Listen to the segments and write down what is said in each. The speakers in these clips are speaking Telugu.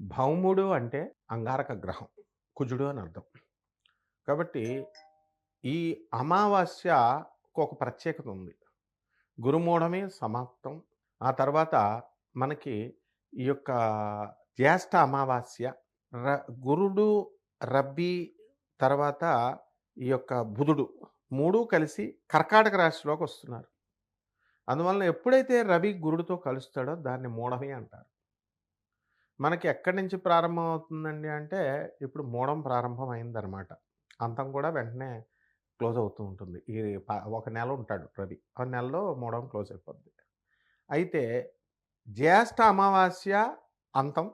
భౌముడు అంటే అంగారక గ్రహం. కుజుడు అని అర్థం. కాబట్టి ఈ అమావాస్యకు ఒక ప్రత్యేకత ఉంది. గురుమూఢమే సమాప్తం. ఆ తర్వాత మనకి ఈ యొక్క జ్యేష్ఠ అమావాస్య, ర గురుడు, రబ్బీ తర్వాత ఈ యొక్క బుధుడు 3 కలిసి కర్కాటక రాశిలోకొస్తున్నారు. అందువలన ఎప్పుడైతే రవి గురుడితో కలుస్తాడో దాన్ని మూఢమి అంటారు. మనకి ఎక్కడి నుంచి ప్రారంభం అవుతుందండి అంటే, ఇప్పుడు మూడం ప్రారంభం అయిందనమాట. అంతం కూడా వెంటనే క్లోజ్ అవుతూ ఉంటుంది. ఈ ఒక నెల ఉంటాడు రవి. ఆ నెలలో మూడం క్లోజ్ అయిపోద్ది. అయితే జ్యేష్ఠ అమావాస్య అంతం,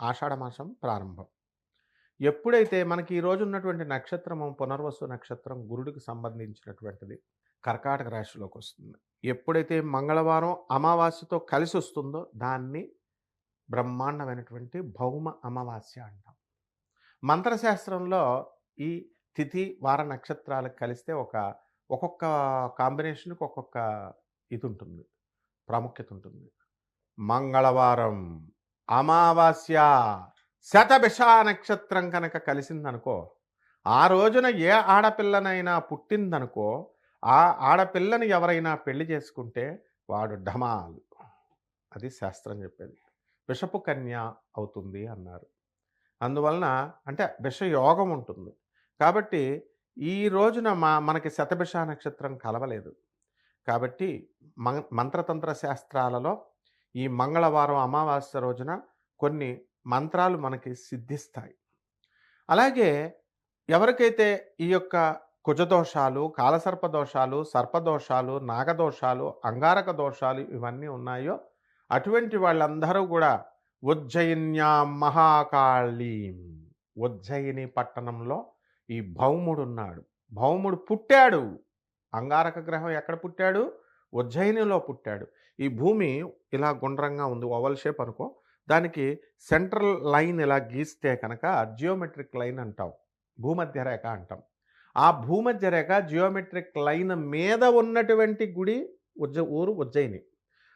ఆషాఢ మాసం ప్రారంభం. ఎప్పుడైతే మనకి ఈ రోజు ఉన్నటువంటి నక్షత్రము పునర్వసు నక్షత్రం గురుడికి సంబంధించినటువంటిది కర్కాటక రాశిలోకొస్తుంది. ఎప్పుడైతే మంగళవారం అమావాస్యతో కలిసొస్తుందో దాన్ని బ్రహ్మాండమైనటువంటి భౌమ అమావాస్య అంటాం. మంత్రశాస్త్రంలో ఈ తిథి, వార నక్షత్రాలకు కలిస్తే ఒక్కొక్క కాంబినేషన్‌కి ఒక్కొక్క ఇదుంటుంది. ప్రాముఖ్యత ఉంటుంది. మంగళవారం, అమావాస్య, శతభిష నక్షత్రం కనుక కలిసిందనుకో, ఆ రోజున ఏ ఆడపిల్లనైనా పుట్టిందనుకో, ఆ ఆడపిల్లని ఎవరైనా పెళ్లి చేసుకుంటే వాడు ఢమాల్. అది శాస్త్రం చెప్పేది. విషపు కన్య అవుతుంది అన్నారు. అందువలన అంటే విషయోగం ఉంటుంది. కాబట్టి ఈ రోజున మనకి శతభిష నక్షత్రం కలవలేదు. కాబట్టి మంత్రతంత్ర శాస్త్రాలలో ఈ మంగళవారం అమావాస్య రోజున కొన్ని మంత్రాలు మనకి సిద్ధిస్తాయి. అలాగే ఎవరికైతే ఈ యొక్క కుజదోషాలు, కాలసర్ప దోషాలు, సర్పదోషాలు, నాగదోషాలు, అంగారక దోషాలు ఇవన్నీ ఉన్నాయో అటువంటి వాళ్ళందరూ కూడా ఉజ్జయిన్యాం మహాకాళీం, ఉజ్జయిని పట్టణంలో ఈ భౌముడున్నాడు. భౌముడు పుట్టాడు. అంగారక గ్రహం ఎక్కడ పుట్టాడు? ఉజ్జయినిలో పుట్టాడు. ఈ భూమి ఇలా గుండ్రంగా ఉంది. ఓవల్ షేప్ అనుకో. దానికి సెంట్రల్ లైన్ ఇలా గీస్తే కనుక జియోమెట్రిక్ లైన్ అంటాం. భూమధ్య రేఖ అంటాం. ఆ భూమధ్య రేఖ జియోమెట్రిక్ లైన్ మీద ఉన్నటువంటి గుడి ఊరు ఉజ్జయిని.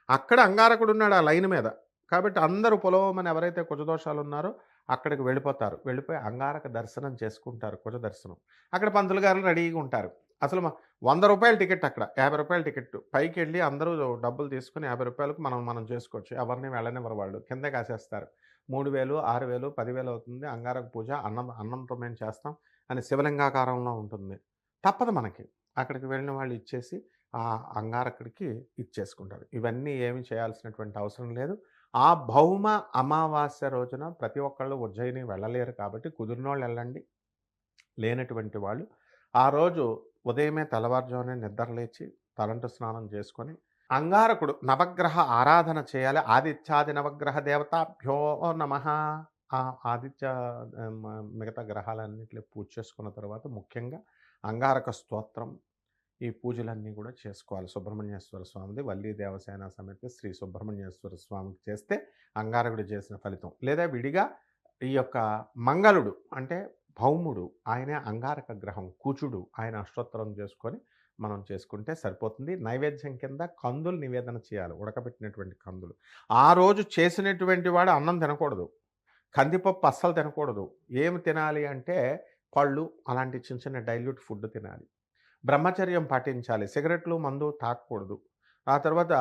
అక్కడ అంగారకుడున్నాడు ఆ లైన్ మీద. కాబట్టి అందరూ పొలవమని ఎవరైతే కుజదోషాలు ఉన్నారో అక్కడికి వెళ్ళిపోతారు. వెళ్ళిపోయి అంగారక దర్శనం చేసుకుంటారు. కుజ దర్శనం. అక్కడ పంతులు గారు రెడీగా ఉంటారు. అసలు రూ. 100 టికెట్ అక్కడ. రూ. 50 టికెట్. పైకెళ్ళి అందరూ డబ్బులు తీసుకొని రూ. 50కి మనం చేసుకోవచ్చు. ఎవరిని వెళ్ళనివ్వరు వాళ్ళు. కిందే కాసేస్తారు. 3000, 6000, 10,000 అవుతుంది. అంగారక పూజ అన్నంతో మేము చేస్తాం అని శివలింగాకారంలో ఉంటుంది. తప్పదు మనకి. అక్కడికి వెళ్ళిన వాళ్ళు ఇచ్చేసి ఆ అంగారకుడికి ఇచ్చేసుకుంటారు. ఇవన్నీ ఏమి చేయాల్సినటువంటి అవసరం లేదు. ఆ భౌమ అమావాస్య రోజున ప్రతి ఒక్కళ్ళు ఉజ్జయిని వెళ్ళలేరు కాబట్టి కుదిరినోళ్ళు వెళ్ళండి. లేనటువంటి వాళ్ళు ఆ రోజు ఉదయమే తెల్లవారుజామునే నిద్రలేచి తలంటు స్నానం చేసుకొని అంగారకుడు నవగ్రహ ఆరాధన చేయాలి. ఆదిత్యాది నవగ్రహ దేవతాభ్యో నమః. ఆ ఆదిత్య మిగతా గ్రహాలన్నిటిని పూజ చేసుకున్న తర్వాత ముఖ్యంగా అంగారక స్తోత్రం ఈ పూజలన్నీ కూడా చేసుకోవాలి. సుబ్రహ్మణ్యేశ్వర స్వామిది వల్లీ దేవసేన సమేత శ్రీ సుబ్రహ్మణ్యేశ్వర స్వామికి చేస్తే అంగారకుడు చేసిన ఫలితం. లేదా విడిగా ఈ యొక్క మంగళుడు అంటే భౌముడు ఆయనే అంగారక గ్రహం కుజుడు ఆయన అష్టోత్తరం చేసుకొని మనం చేసుకుంటే సరిపోతుంది. నైవేద్యం కింద కందులు నివేదన చేయాలి. ఉడకబెట్టినటువంటి కందులు. ఆ రోజు చేసినటువంటి వాడు అన్నం తినకూడదు. కందిపప్పు అస్సలు తినకూడదు. ఏమి తినాలి అంటే పళ్ళు అలాంటి చిన్న చిన్న డైల్యూట్ ఫుడ్ తినాలి. బ్రహ్మచర్యం పాటించాలి. సిగరెట్లు, మందు తాగకూడదు. ఆ తర్వాత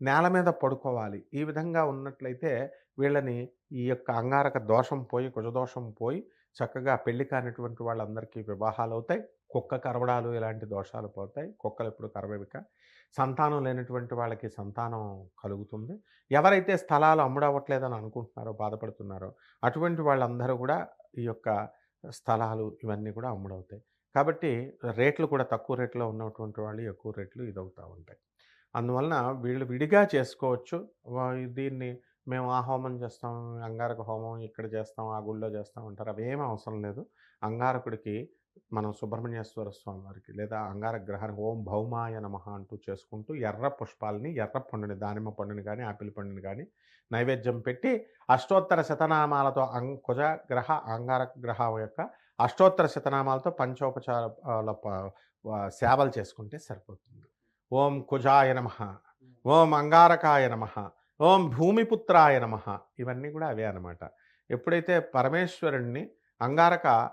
నేల మీద పడుకోవాలి. ఈ విధంగా ఉన్నట్లయితే వీళ్ళని ఈ యొక్క అంగారక దోషం పోయి, కుజదోషం పోయి చక్కగా పెళ్లి కానిటువంటి వాళ్ళందరికీ వివాహాలవుతాయి. కుక్క కరవడాలు ఇలాంటి దోషాలు పోతాయి. కుక్కలెప్పుడు కరవవిక. సంతానం లేనటువంటి వాళ్ళకి సంతానం కలుగుతుంది. ఎవరైతే స్థలాలు అమ్ముడవ్వట్లేదని అనుకుంటున్నారో, బాధపడుతున్నారో అటువంటి వాళ్ళందరూ కూడా ఈ యొక్క స్థలాలు ఇవన్నీ కూడా అమ్ముడవుతాయి. కాబట్టి రేట్లు కూడా తక్కువ రేట్‌లో ఉన్నటువంటి వాళ్ళు ఎక్కువ రేట్లు ఇదవుతా ఉంటాయి. అందువలన వీళ్ళు విడిగా చేసుకోవచ్చు. దీన్ని మేము ఆ హోమం చేస్తాం, అంగారక హోమం ఇక్కడ చేస్తాం, ఆ గుడిలో చేస్తాం అంటారు. అవేమి అవసరం లేదు. అంగారకుడికి మనం సుబ్రహ్మణ్యేశ్వర స్వామి వారికి లేదా అంగారక గ్రహానికి ఓం భౌమాయ నమః అంటూ చేసుకుంటూ ఎర్ర పుష్పాలని, ఎర్ర పండుని దానిమ్మ పండుని గానీ, ఆపిల్ పండుని గానీ నైవేద్యం పెట్టి అష్టోత్తర శతనామాలతో కుజ గ్రహ, అంగారక గ్రహం యొక్క అష్టోత్తర శతనామాలతో పంచోపచారాల సేవలు చేసుకుంటే సరిపోతుంది. ఓం కుజాయ నమః, ఓం అంగారకాయ నమః, ఓం భూమిపుత్రాయ నమః ఇవన్నీ కూడా అవే అనమాట. ఎప్పుడైతే పరమేశ్వరుడిని అంగారక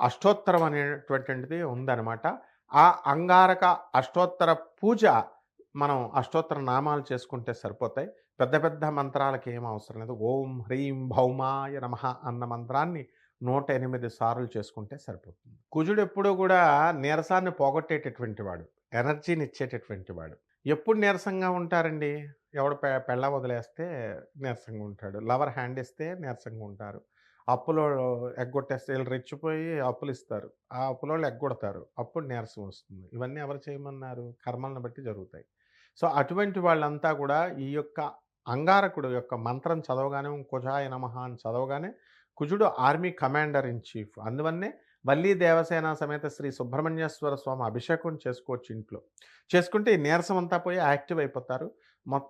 అష్టోత్తరం అనేటువంటిది ఉందనమాట. ఆ అంగారక అష్టోత్తర పూజ మనం అష్టోత్తర నామాలు చేసుకుంటే సరిపోతాయి. పెద్ద పెద్ద మంత్రాలకి ఏం అవసరం లేదు. ఓం హ్రీం భౌమాయ నమః అన్న మంత్రాన్ని 108 సార్లు చేసుకుంటే సరిపోతుంది. కుజుడు ఎప్పుడూ కూడా నీరసాన్ని పోగొట్టేటటువంటి వాడు. ఎనర్జీని ఇచ్చేటటువంటి వాడు. ఎప్పుడు నీరసంగా ఉంటారండి? ఎవడు పెళ్ళాం వదిలేస్తే నీరసంగా ఉంటాడు. లవర్ హ్యాండ్ ఇస్తే నీరసంగా ఉంటారు. అప్పులో ఎగ్గొట్టేస్తే ఈళ్ళు రెచ్చిపోయి అప్పులిస్తారు. ఆ అప్పులోళ్ళు ఎగ్గొడతారు. అప్పుడు నీరసం వస్తుంది. ఇవన్నీ ఎవరు చేయమన్నారు? కర్మలను బట్టి జరుగుతాయి. సో, అటువంటి వాళ్ళంతా కూడా ఈ యొక్క అంగారకుడు యొక్క మంత్రం చదవగానే కుజాయ నమః అని చదవగానే కుజుడు ఆర్మీ కమాండర్ ఇన్ చీఫ్. అందువల్లనే వల్లీ దేవసేన సమేత శ్రీ సుబ్రహ్మణ్యేశ్వర స్వామి అభిషేకం చేసుకోవచ్చు ఇంట్లో. చేసుకుంటే ఈ నీరసం అంతా పోయి యాక్టివ్ అయిపోతారు.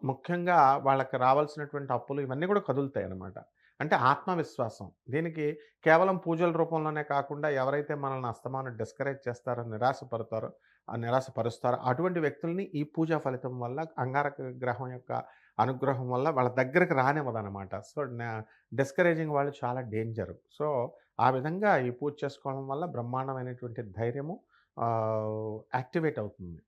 ముఖ్యంగా వాళ్ళకి రావాల్సినటువంటి అప్పులు ఇవన్నీ కూడా కదులుతాయన్నమాట. అంటే ఆత్మవిశ్వాసం. దీనికి కేవలం పూజల రూపంలోనే కాకుండా ఎవరైతే మనల్ని అస్తమానం డిస్కరేజ్ చేస్తారో, నిరాశపరుస్తారో అటువంటి వ్యక్తుల్ని ఈ పూజా ఫలితం వల్ల అంగారక గ్రహం యొక్క అనుగ్రహం వల్ల వాళ్ళ దగ్గరికి రానివ్వదనమాట. సో, డిస్కరేజింగ్ వాళ్ళు చాలా డేంజరు. సో, ఆ విధంగా ఈ పూజ చేసుకోవడం వల్ల బ్రహ్మాండమైనటువంటి ధైర్యము యాక్టివేట్ అవుతుంది.